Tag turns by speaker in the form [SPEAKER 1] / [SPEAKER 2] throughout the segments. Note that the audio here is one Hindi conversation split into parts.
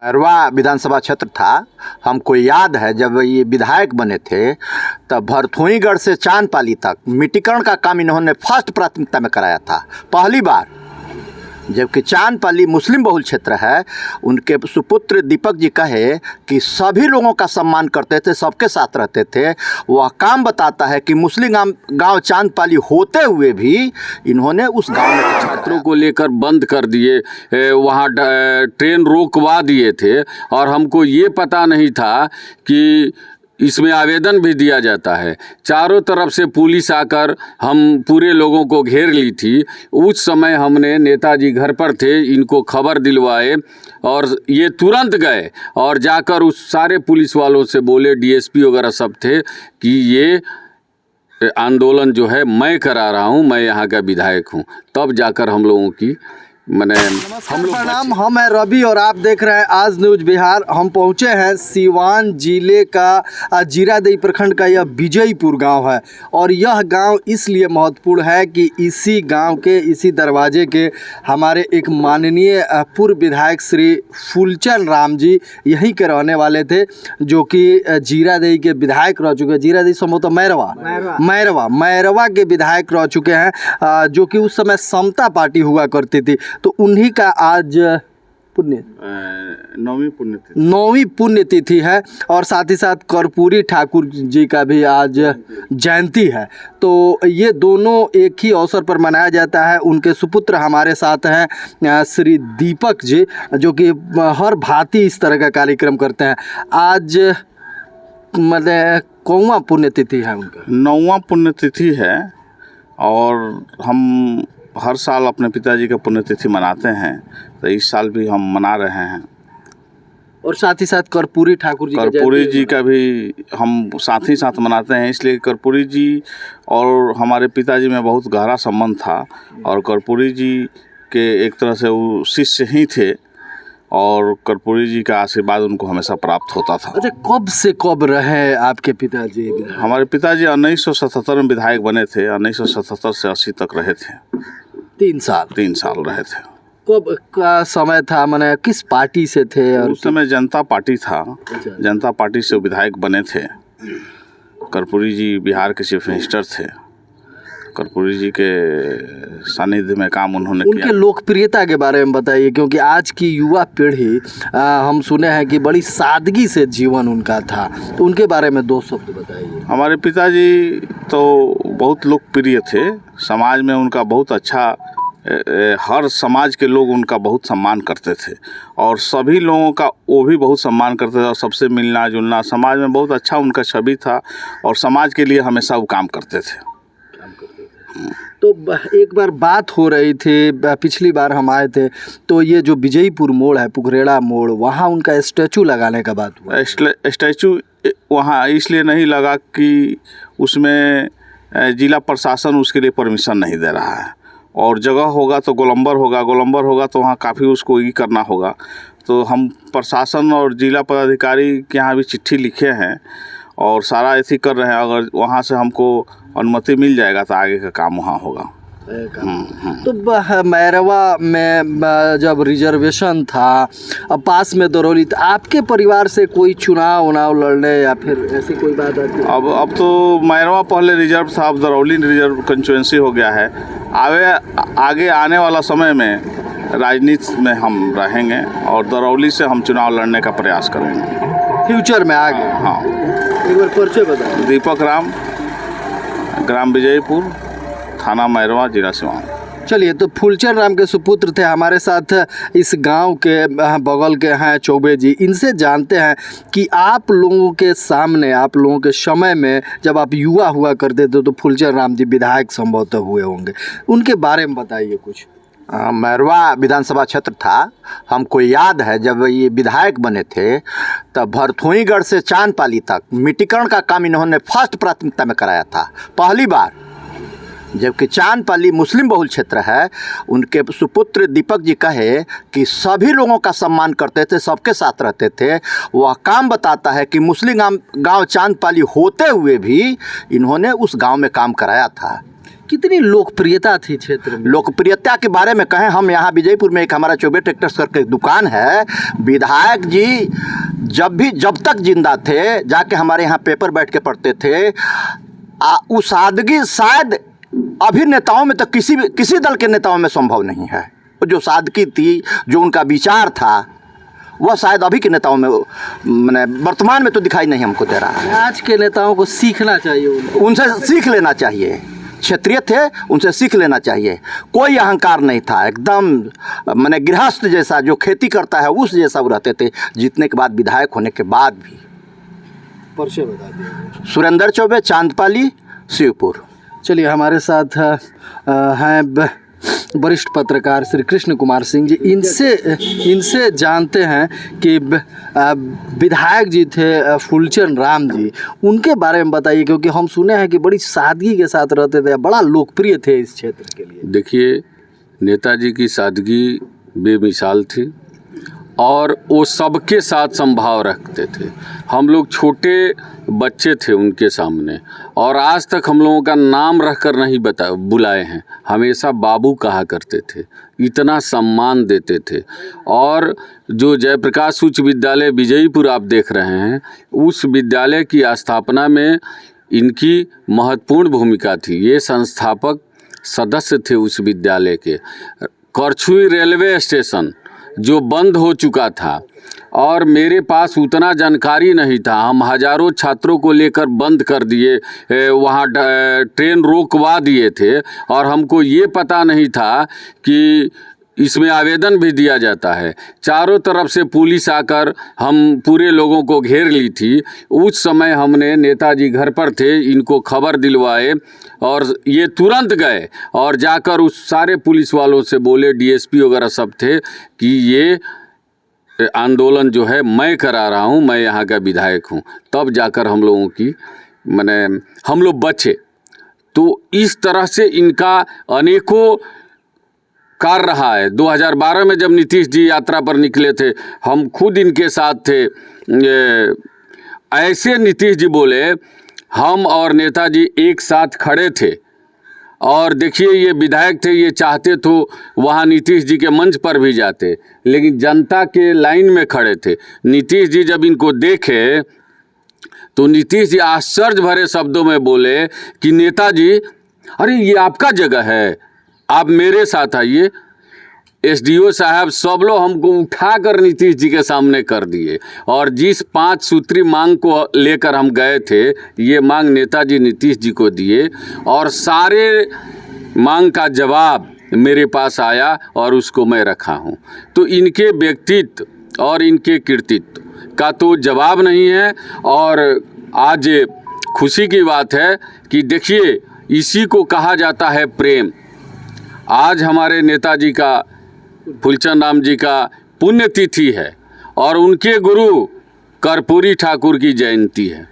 [SPEAKER 1] मैरवा विधानसभा क्षेत्र था। हमको याद है जब ये विधायक बने थे तब भरथोईगढ़ से चांदपाली तक मिट्टीकरण का काम इन्होंने फर्स्ट प्राथमिकता में कराया था, पहली बार। जबकि चांदपाली मुस्लिम बहुल क्षेत्र है। उनके सुपुत्र दीपक जी कहे कि सभी लोगों का सम्मान करते थे, सबके साथ रहते थे। वह काम बताता है कि मुस्लिम गांव चांदपाली होते हुए भी इन्होंने उस गांव में
[SPEAKER 2] छात्रों को लेकर बंद कर दिए, वहाँ ट्रेन रोकवा दिए थे और हमको ये पता नहीं था कि इसमें आवेदन भी दिया जाता है। चारों तरफ से पुलिस आकर हम पूरे लोगों को घेर ली थी। उस समय हमने नेताजी घर पर थे, इनको खबर दिलवाए और ये तुरंत गए और जाकर उस सारे पुलिस वालों से बोले, डीएसपी वगैरह सब थे, कि ये आंदोलन जो है मैं करा रहा हूँ, मैं यहाँ का विधायक हूँ। तब जाकर हम लोगों की
[SPEAKER 3] हम लोग प्रणाम। हम हैं रवि और आप देख रहे हैं आज न्यूज बिहार। हम पहुंचे हैं सीवान जिले का जीरादेई प्रखंड का यह विजयपुर गांव है और यह गांव इसलिए महत्वपूर्ण है कि इसी गांव के इसी दरवाजे के हमारे एक माननीय पूर्व विधायक श्री फूलचंद राम जी यहीं के रहने वाले थे, जो कि जीरादेई के विधायक रह चुके हैं। जीरादेई संभवतः मैरवा के विधायक रह चुके हैं, जो कि उस समय समता पार्टी हुआ करती थी। तो उन्हीं का आज नौवीं पुण्यतिथि है और साथ ही साथ कर्पूरी ठाकुर जी का भी आज जयंती है। तो ये दोनों एक ही अवसर पर मनाया जाता है। उनके सुपुत्र हमारे साथ हैं श्री दीपक जी, जो कि हर भांति इस तरह का कार्यक्रम करते हैं। आज मतलब कौवा पुण्यतिथि है उनका?
[SPEAKER 4] 9वां पुण्यतिथि है और हम हर साल अपने पिताजी का पुण्यतिथि मनाते हैं, तो इस साल भी हम मना रहे हैं।
[SPEAKER 3] और साथ ही साथ कर्पूरी ठाकुर जी
[SPEAKER 4] का भी हम साथ ही साथ मनाते हैं, इसलिए कर्पूरी जी और हमारे पिताजी में बहुत गहरा संबंध था और कर्पूरी जी के एक तरह से वो शिष्य ही थे और कर्पूरी जी का आशीर्वाद उनको हमेशा प्राप्त होता था।
[SPEAKER 3] अच्छा, कब से कब रहे आपके पिताजी?
[SPEAKER 4] हमारे पिताजी 1977 में विधायक बने थे, 1977 से 80 तक रहे थे।
[SPEAKER 3] 3 साल
[SPEAKER 4] रहे थे।
[SPEAKER 3] कब का समय था, मैंने किस पार्टी से थे? और
[SPEAKER 4] उस समय जनता पार्टी था। अच्छा। जनता पार्टी से विधायक बने थे। कर्पूरी जी बिहार के चीफ मिनिस्टर थे। कर्पूरी जी के सानिध्य में काम उन्होंने किया।
[SPEAKER 3] उनके लोकप्रियता के बारे में बताइए, क्योंकि आज की युवा पीढ़ी हम सुने हैं कि बड़ी सादगी से जीवन उनका था, तो उनके बारे में 2 शब्द बताइए।
[SPEAKER 4] हमारे पिताजी तो बहुत लोकप्रिय थे, समाज में उनका बहुत अच्छा, हर समाज के लोग उनका बहुत सम्मान करते थे और सभी लोगों का वो भी बहुत सम्मान करते थे और सबसे मिलना जुलना, समाज में बहुत अच्छा उनका छवि था और समाज के लिए हमेशा वो काम करते थे।
[SPEAKER 3] तो एक बार बात हो रही थी, पिछली बार हम आए थे, तो ये जो विजयपुर मोड़ है, पुखरेड़ा मोड़, वहाँ उनका स्टैचू लगाने का बात हुआ।
[SPEAKER 4] स्टैचू वहाँ इसलिए नहीं लगा कि उसमें जिला प्रशासन उसके लिए परमिशन नहीं दे रहा है और जगह होगा तो गोलंबर होगा तो वहाँ काफ़ी उसको ये करना होगा। तो हम प्रशासन और जिला पदाधिकारी के यहाँ भी चिट्ठी लिखे हैं और सारा ऐसे कर रहे हैं। अगर वहाँ से हमको अनुमति मिल जाएगा तो आगे का काम वहाँ होगा।
[SPEAKER 3] तो मैरवा में जब रिजर्वेशन था, अब पास में दरौली, तो आपके परिवार से कोई चुनाव लड़ने या फिर ऐसी कोई बात आती है?
[SPEAKER 4] अब तो मैरवा पहले रिजर्व था, अब दरौली रिजर्व कंस्टिट्यूएंसी हो गया है। आगे आने वाला समय में राजनीति में हम रहेंगे और दरौली से हम चुनाव लड़ने का प्रयास करेंगे
[SPEAKER 3] फ्यूचर में आगे।
[SPEAKER 4] हाँ,
[SPEAKER 3] एक बार परिचय बताएं।
[SPEAKER 4] दीपक राम, ग्राम विजयपुर, थाना मैरवा, जिला सिवान।
[SPEAKER 3] चलिए, तो फूलचंद राम के सुपुत्र थे हमारे साथ इस गांव के बगल के हैं चौबे जी। इनसे जानते हैं कि आप लोगों के सामने, आप लोगों के समय में जब आप युवा हुआ करते थे तो फूलचंद राम जी विधायक संभवतः हुए होंगे, उनके बारे में बताइए कुछ।
[SPEAKER 1] मैरवा विधानसभा क्षेत्र था। हमको याद है जब ये विधायक बने थे तब भरथोईगढ़ से चांदपाली तक मिट्टीकरण का काम इन्होंने फर्स्ट प्राथमिकता में कराया था, पहली बार। जबकि चांदपाली मुस्लिम बहुल क्षेत्र है। उनके सुपुत्र दीपक जी कहे कि सभी लोगों का सम्मान करते थे, सबके साथ रहते थे। वह काम बताता है कि मुस्लिम गांव चांदपाली होते हुए भी इन्होंने उस गांव में काम कराया था।
[SPEAKER 3] कितनी लोकप्रियता थी क्षेत्र में?
[SPEAKER 1] लोकप्रियता के बारे में कहें, हम यहाँ विजयपुर में एक हमारा चौबे ट्रैक्टर्स करके दुकान है। विधायक जी जब तक जिंदा थे, जाके हमारे यहाँ पेपर बैठ के पढ़ते थे। वो सादगी शायद अभी नेताओं में तो किसी दल के नेताओं में संभव नहीं है। जो सादगी थी, जो उनका विचार था, वह शायद अभी के नेताओं में मैंने वर्तमान में तो दिखाई नहीं हमको दे रहा है।
[SPEAKER 3] आज के नेताओं को सीखना चाहिए,
[SPEAKER 1] उनसे सीख लेना चाहिए। क्षेत्रीय थे, उनसे सीख लेना चाहिए। कोई अहंकार नहीं था, एकदम मैंने गृहस्थ जैसा, जो खेती करता है उस जैसा वो रहते थे। जीतने के बाद, विधायक होने के बाद भी।
[SPEAKER 3] परिचय बता दीजिए।
[SPEAKER 1] सुरेंद्र चौबे, चांदपाली, शिवपुर।
[SPEAKER 3] चलिए, हमारे साथ हैं वरिष्ठ पत्रकार श्री कृष्ण कुमार सिंह जी। इनसे जानते हैं कि विधायक जी थे फूलचंद राम जी, उनके बारे में बताइए, क्योंकि हम सुने हैं कि बड़ी सादगी के साथ रहते थे, बड़ा लोकप्रिय थे इस क्षेत्र के लिए।
[SPEAKER 2] देखिए, नेताजी की सादगी बेमिसाल थी और वो सबके साथ संभाव रखते थे। हम लोग छोटे बच्चे थे उनके सामने, और आज तक हम लोगों का नाम रख कर नहीं बुलाए हैं। हमेशा बाबू कहा करते थे, इतना सम्मान देते थे। और जो जयप्रकाश उच्च विद्यालय विजयपुर आप देख रहे हैं, उस विद्यालय की स्थापना में इनकी महत्वपूर्ण भूमिका थी। ये संस्थापक सदस्य थे उस विद्यालय के। करछुई रेलवे स्टेशन जो बंद हो चुका था, और मेरे पास उतना जानकारी नहीं था, हम हज़ारों छात्रों को लेकर बंद कर दिए, वहाँ ट्रेन रोकवा दिए थे, और हमको ये पता नहीं था कि इसमें आवेदन भी दिया जाता है। चारों तरफ से पुलिस आकर हम पूरे लोगों को घेर ली थी। उस समय हमने, नेताजी घर पर थे, इनको खबर दिलवाए, और ये तुरंत गए और जाकर उस सारे पुलिस वालों से बोले, डीएसपी वगैरह सब थे, कि ये आंदोलन जो है मैं करा रहा हूँ, मैं यहाँ का विधायक हूँ। तब जाकर हम लोगों की हम लोग बचे। तो इस तरह से इनका अनेकों कार्य रहा है। 2012 में जब नीतीश जी यात्रा पर निकले थे, हम खुद इनके साथ थे। ऐसे नीतीश जी बोले, हम और नेताजी एक साथ खड़े थे। और देखिए, ये विधायक थे, ये चाहते तो वहाँ नीतीश जी के मंच पर भी जाते, लेकिन जनता के लाइन में खड़े थे। नीतीश जी जब इनको देखे तो नीतीश जी आश्चर्य भरे शब्दों में बोले कि नेताजी, अरे ये आपका जगह है, आप मेरे साथ आइए। एसडीओ साहब सब लोग हमको उठाकर नीतीश जी के सामने कर दिए, और जिस 5 सूत्री मांग को लेकर हम गए थे, ये मांग नेताजी नीतीश जी को दिए, और सारे मांग का जवाब मेरे पास आया, और उसको मैं रखा हूँ। तो इनके व्यक्तित्व और इनके कृतित्व का तो जवाब नहीं है। और आज खुशी की बात है कि देखिए, इसी को कहा जाता है प्रेम। आज हमारे नेताजी का, फूलचंद राम जी का पुण्यतिथि है, और उनके गुरु कर्पूरी ठाकुर की जयंती है।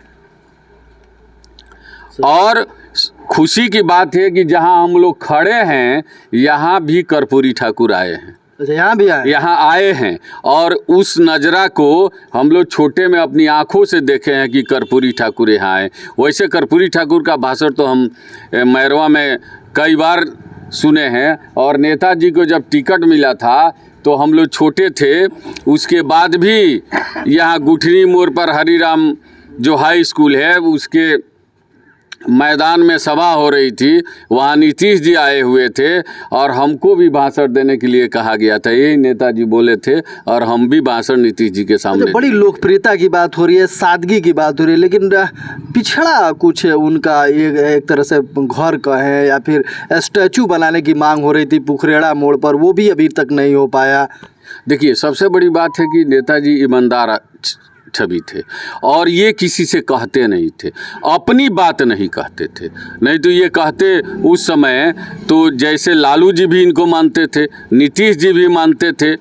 [SPEAKER 2] और खुशी की बात है कि जहां हम लोग खड़े हैं, यहाँ भी कर्पूरी ठाकुर आए हैं।
[SPEAKER 3] अच्छा, यहाँ भी आए?
[SPEAKER 2] यहाँ आए हैं, और उस नज़रा को हम लोग छोटे में अपनी आँखों से देखे हैं कि कर्पूरी ठाकुर यहाँ आए। वैसे कर्पूरी ठाकुर का भाषण तो हम मैरवा में कई बार सुने हैं, और नेताजी को जब टिकट मिला था तो हम लोग छोटे थे। उसके बाद भी यहाँ गुठनी मोड़ पर हरिराम जो हाई स्कूल है, उसके मैदान में सभा हो रही थी, वहाँ नीतीश जी आए हुए थे, और हमको भी भाषण देने के लिए कहा गया था। यही नेताजी बोले थे, और हम भी भाषण नीतीश जी के सामने।
[SPEAKER 3] बड़ी लोकप्रियता की बात हो रही है, सादगी की बात हो रही है, लेकिन पिछड़ा कुछ उनका एक तरह से घर का है, या फिर स्टैचू बनाने की मांग हो रही थी पुखरेड़ा मोड़ पर, वो भी अभी तक नहीं हो पाया।
[SPEAKER 2] देखिए, सबसे बड़ी बात है कि नेताजी ईमानदार छवि थे, और ये किसी से कहते नहीं थे, अपनी बात नहीं कहते थे। नहीं तो ये कहते उस समय तो जैसे लालू जी भी इनको मानते थे, नीतीश जी भी मानते थे,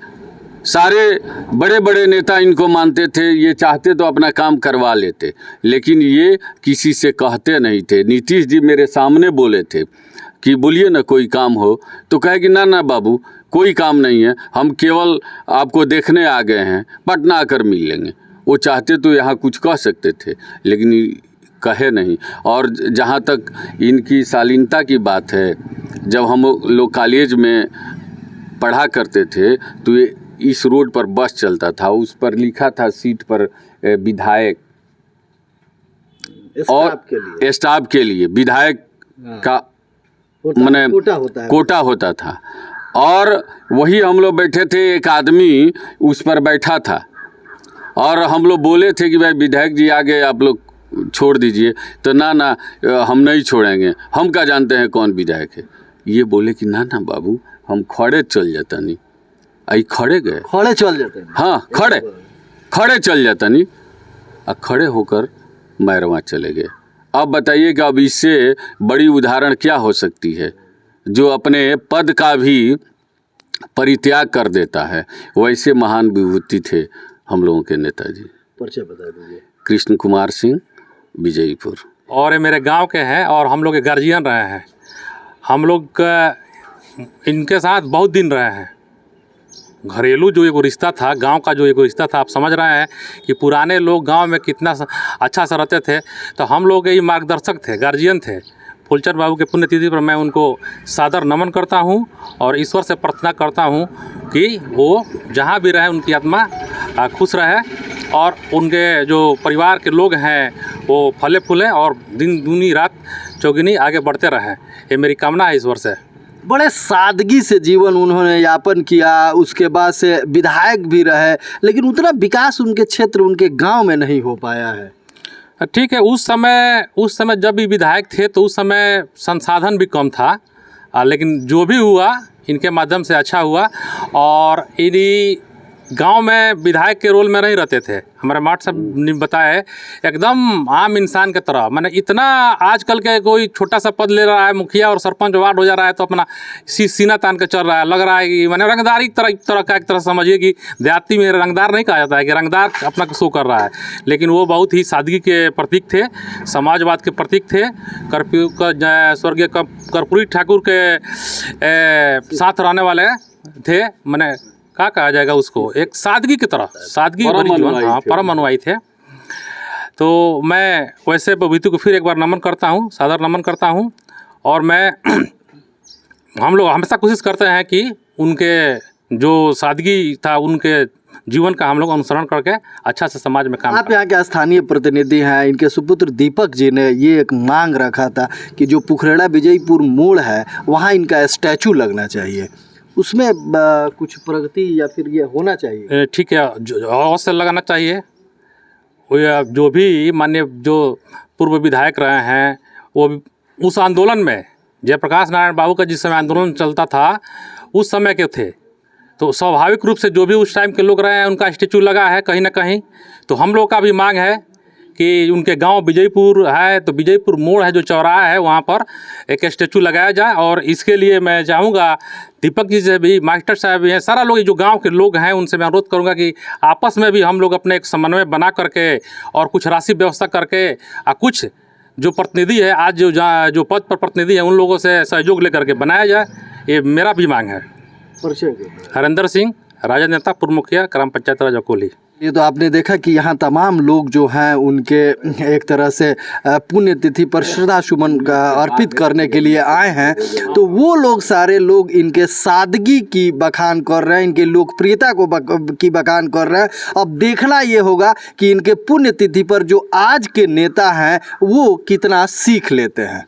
[SPEAKER 2] सारे बड़े बड़े नेता इनको मानते थे। ये चाहते तो अपना काम करवा लेते, लेकिन ये किसी से कहते नहीं थे। नीतीश जी मेरे सामने बोले थे कि बोलिए ना कोई काम हो, तो कहे कि ना बाबू, कोई काम नहीं है, हम केवल आपको देखने आ गए हैं, पटना आकर मिल लेंगे। वो चाहते तो यहाँ कुछ कह सकते थे, लेकिन कहे नहीं। और जहाँ तक इनकी शालीनता की बात है, जब हम लोग कॉलेज में पढ़ा करते थे तो ये इस रोड पर बस चलता था, उस पर लिखा था सीट पर विधायक, और स्टाफ के लिए विधायक का माने कोटा होता था। और वही हम लोग बैठे थे, एक आदमी उस पर बैठा था और हम लोग बोले थे कि भाई विधायक जी आगे आप लोग छोड़ दीजिए, तो ना हम नहीं छोड़ेंगे, हम क्या जानते हैं कौन विधायक है। ये बोले कि ना बाबू, हम खड़े चल जाता नहीं। आई खड़े गए,
[SPEAKER 3] खड़े चल जाते हैं।
[SPEAKER 2] हाँ, खड़े चल जाता नहीं, और खड़े होकर मैरवा चले गए। अब बताइए कि अब इससे बड़ी उदाहरण क्या हो सकती है, जो अपने पद का भी परित्याग कर देता है। वैसे महान विभूति थे हम लोगों के नेताजी।
[SPEAKER 3] परिचय बता दीजिए।
[SPEAKER 2] कृष्ण कुमार सिंह, विजयपुर।
[SPEAKER 5] और ये मेरे गांव के हैं और हम लोग के गार्जियन रहे हैं। हम लोग इनके साथ बहुत दिन रहे हैं। घरेलू जो एक रिश्ता था, गांव का जो एक रिश्ता था, आप समझ रहे हैं कि पुराने लोग गांव में कितना अच्छा से रहते थे। तो हम लोग ये मार्गदर्शक थे, गार्जियन थे। फूलचंद बाबू के पुण्यतिथि पर मैं उनको सादर नमन करता हूं और ईश्वर से प्रार्थना करता हूं कि वो जहां भी रहे उनकी आत्मा खुश रहे और उनके जो परिवार के लोग हैं वो फले फूले और दिन दूनी रात चौगुनी आगे बढ़ते रहें। ये मेरी कामना है ईश्वर से।
[SPEAKER 3] बड़े सादगी से जीवन उन्होंने यापन किया, उसके बाद से विधायक भी रहे, लेकिन उतना विकास उनके क्षेत्र, उनके गांव में नहीं हो पाया है।
[SPEAKER 5] ठीक है, उस समय जब भी विधायक थे तो उस समय संसाधन भी कम था, लेकिन जो भी हुआ इनके माध्यम से अच्छा हुआ। और इन्हीं गांव में विधायक के रोल में नहीं रहते थे। हमारे माट साहब ने बताया है, एकदम आम इंसान की तरह। मैंने इतना आजकल के कोई छोटा सा पद ले रहा है, मुखिया और सरपंच वार्ड हो जा रहा है तो अपना सीना तान के चल रहा है। लग रहा है कि मैंने रंगदारी तरह का एक तरह समझिए कि देहाती में रंगदार नहीं कहा जाता है कि रंगदार अपना शो कर रहा है, लेकिन वो बहुत ही सादगी के प्रतीक थे, समाजवाद के प्रतीक थे। स्वर्गीय कर्पूरी ठाकुर के साथ रहने वाले थे। मैंने क्या कहा जाएगा उसको, एक सादगी की तरह, सादगी भरी जीवन, हाँ, परम अनुयायी थे। तो मैं वैसे विभूति को फिर एक बार नमन करता हूँ, सादर नमन करता हूँ। और मैं हम लोग हमेशा कोशिश करते हैं कि उनके जो सादगी था, उनके जीवन का हम लोग अनुसरण करके अच्छा से समाज में काम।
[SPEAKER 3] आप यहाँ के स्थानीय प्रतिनिधि हैं, इनके सुपुत्र दीपक जी ने ये एक मांग रखा था कि जो पुखरेड़ा विजयपुर मोड़ है वहाँ इनका स्टैचू लगना चाहिए, उसमें कुछ प्रगति या फिर ये होना चाहिए।
[SPEAKER 5] ठीक है, अवश्य लगाना चाहिए। वो जो भी माननीय जो पूर्व विधायक रहे हैं वो उस आंदोलन में, जयप्रकाश नारायण बाबू का जिस समय आंदोलन चलता था उस समय के थे, तो स्वाभाविक रूप से जो भी उस टाइम के लोग रहे हैं उनका स्टेचू लगा है कहीं ना कहीं। तो हम लोग का भी मांग है कि उनके गांव विजयपुर है तो विजयपुर मोड़ है जो चौराहा है वहाँ पर एक स्टेचू लगाया जाए। और इसके लिए मैं चाहूँगा दीपक जी से भी, मास्टर साहब भी हैं, सारा लोग जो गांव के लोग हैं उनसे मैं अनुरोध करूँगा कि आपस में भी हम लोग अपने एक समन्वय बना करके और कुछ राशि व्यवस्था करके कुछ जो प्रतिनिधि है आज जो पद पर प्रतिनिधि है उन लोगों से सहयोग लेकर के बनाया जाए। ये मेरा भी मांग है। हरेंद्र सिंह, राजद नेता, पूर्व मुखिया, ग्राम पंचायत राज अकोली।
[SPEAKER 3] ये तो आपने देखा कि यहाँ तमाम लोग जो हैं उनके एक तरह से पुण्यतिथि पर श्रद्धा सुमन अर्पित करने के लिए आए हैं। तो वो लोग, सारे लोग इनके सादगी की बखान कर रहे हैं, इनके लोकप्रियता की बखान कर रहे हैं। अब देखना ये होगा कि इनके पुण्यतिथि पर जो आज के नेता हैं वो कितना सीख लेते हैं।